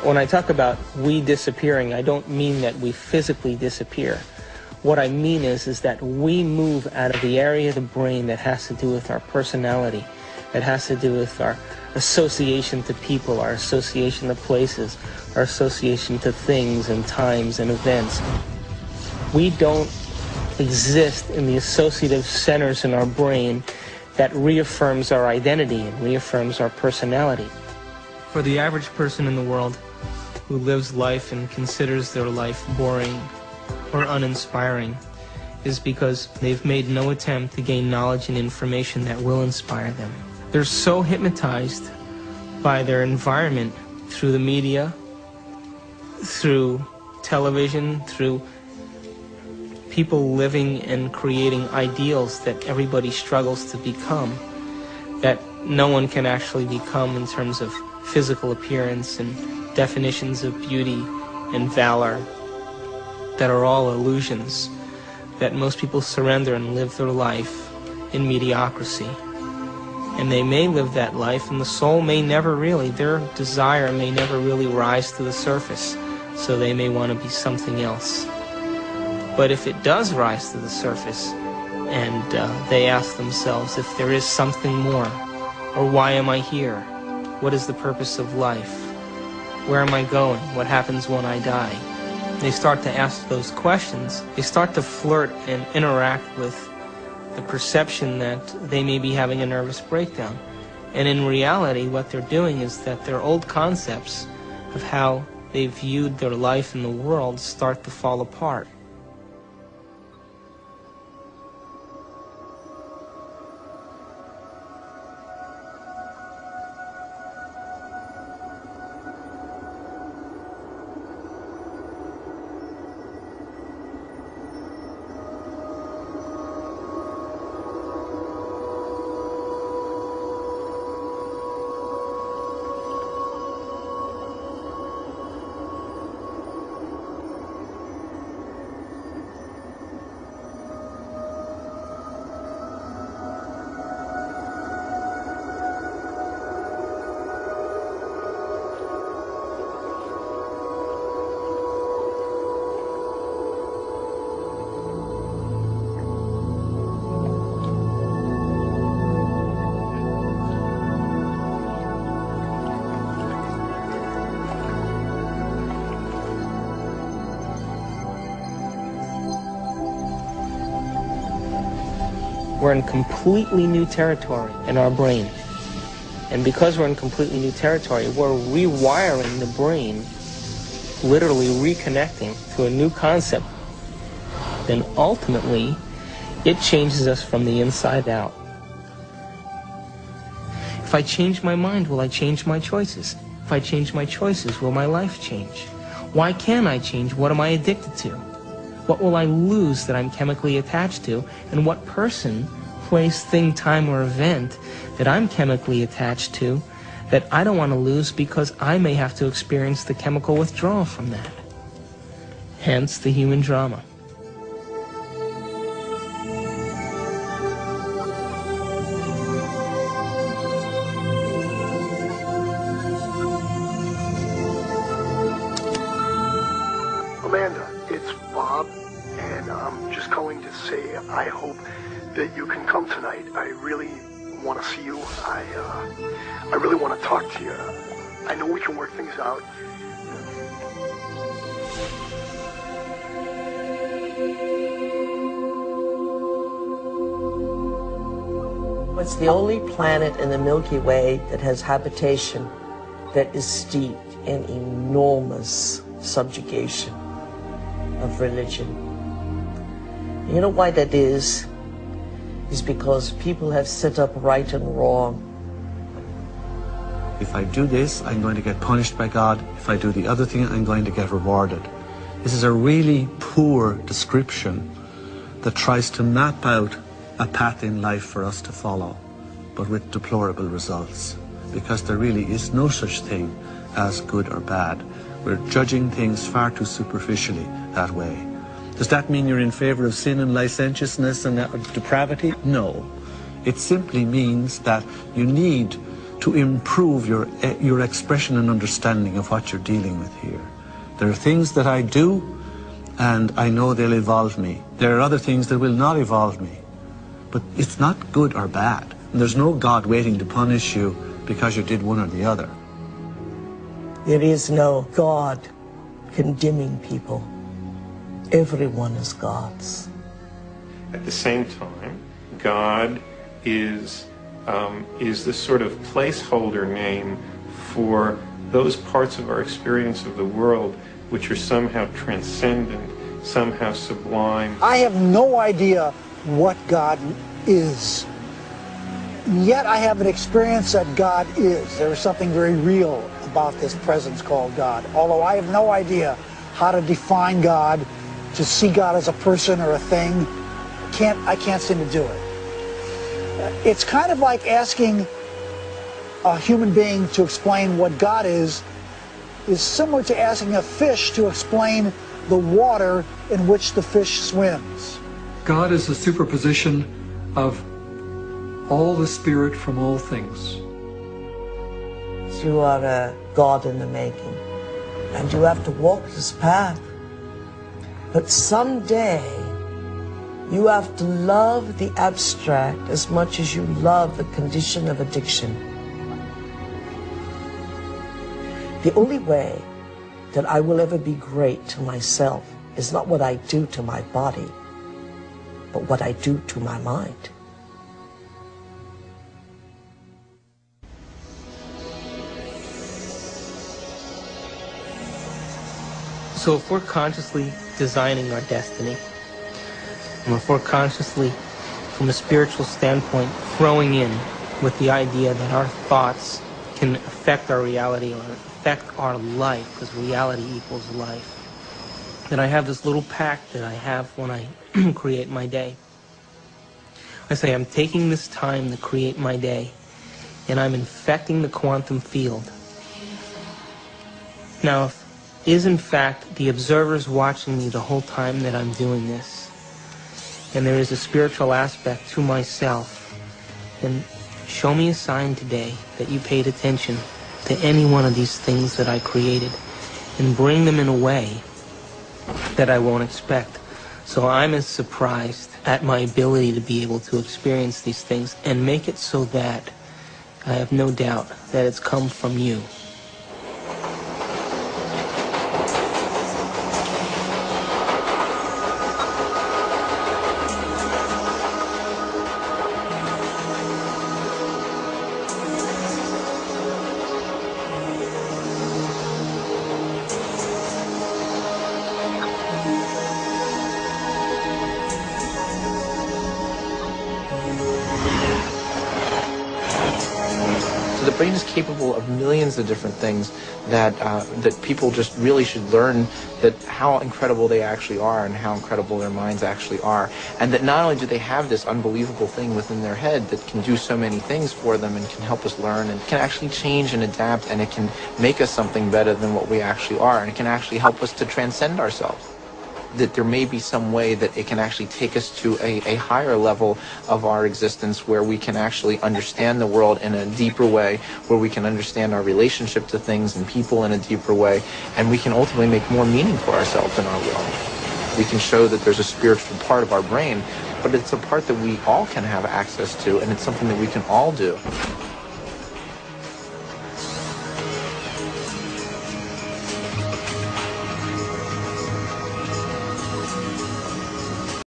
When I talk about we disappearing, I don't mean that we physically disappear. What I mean is that we move out of the area of the brain that has to do with our personality, that has to do with our association to people, our association to places, our association to things and times and events. We don't exist in the associative centers in our brain that reaffirms our identity and reaffirms our personality. For the average person in the world who lives life and considers their life boring or uninspiring is because they've made no attempt to gain knowledge and information that will inspire them. They're so hypnotized by their environment through the media, through television, through people living and creating ideals that everybody struggles to become, that no one can actually become in terms of physical appearance and definitions of beauty and valor that are all illusions, that most people surrender and live their life in mediocrity. And they may live that life, and the soul may never really, their desire may never really rise to the surface, so they may want to be something else. But if it does rise to the surface, and they ask themselves if there is something more, or why am I here? What is the purpose of life? Where am I going? What happens when I die? They start to ask those questions. They start to flirt and interact with the perception that they may be having a nervous breakdown. And in reality, what they're doing is that their old concepts of how they viewed their life in the world start to fall apart. We're in completely new territory in our brain. And because we're in completely new territory, we're rewiring the brain, literally reconnecting to a new concept. Then ultimately, it changes us from the inside out. If I change my mind, will I change my choices? If I change my choices, will my life change? Why can't I change? What am I addicted to? What will I lose that I'm chemically attached to? And what person, place, thing, time, or event that I'm chemically attached to that I don't want to lose because I may have to experience the chemical withdrawal from that? Hence the human drama. Amanda, it's Bob, and I'm just calling to say I hope that you can come tonight. I really want to see you. I really want to talk to you. I know we can work things out. It's the only planet in the Milky Way that has habitation that is steeped in enormous subjugation of religion. You know why that is? Is because people have set up right and wrong. If I do this, I'm going to get punished by God. If I do the other thing, I'm going to get rewarded. This is a really poor description that tries to map out a path in life for us to follow, but with deplorable results, because there really is no such thing as good or bad. We're judging things far too superficially that way. Does that mean you're in favor of sin and licentiousness and depravity? No. It simply means that you need to improve your expression and understanding of what you're dealing with here. There are things that I do, and I know they'll evolve me. There are other things that will not evolve me. But it's not good or bad. And there's no God waiting to punish you because you did one or the other. There is no God condemning people. Everyone is God's. At the same time, God is the sort of placeholder name for those parts of our experience of the world which are somehow transcendent, somehow sublime. I have no idea what God is. Yet I have an experience that God is. There is something very real about this presence called God. Although I have no idea how to define God, to see God as a person or a thing, I can't seem to do it. It's kind of like asking a human being to explain what God is similar to asking a fish to explain the water in which the fish swims. God is the superposition of all the spirit from all things. You are a God in the making, and you have to walk this path. But someday, you have to love the abstract as much as you love the condition of addiction. The only way that I will ever be great to myself is not what I do to my body, but what I do to my mind. So if we're consciously designing our destiny, and if we're consciously, from a spiritual standpoint, throwing in with the idea that our thoughts can affect our reality or affect our life, because reality equals life, then I have this little pact that I have when I create my day. I say I'm taking this time to create my day, and I'm infecting the quantum field. Now, if is in fact the observers watching me the whole time that I'm doing this, and there is a spiritual aspect to myself, then show me a sign today that you paid attention to any one of these things that I created, and bring them in a way that I won't expect. So I'm as surprised at my ability to be able to experience these things, and make it so that I have no doubt that it's come from you. The brain is capable of millions of different things that people just really should learn, that how incredible they actually are and how incredible their minds actually are. And that not only do they have this unbelievable thing within their head that can do so many things for them and can help us learn and can actually change and adapt, and it can make us something better than what we actually are, and it can actually help us to transcend ourselves. That there may be some way that it can actually take us to a higher level of our existence, where we can actually understand the world in a deeper way, where we can understand our relationship to things and people in a deeper way, and we can ultimately make more meaning for ourselves in our world. We can show that there's a spiritual part of our brain, but it's a part that we all can have access to, and it's something that we can all do.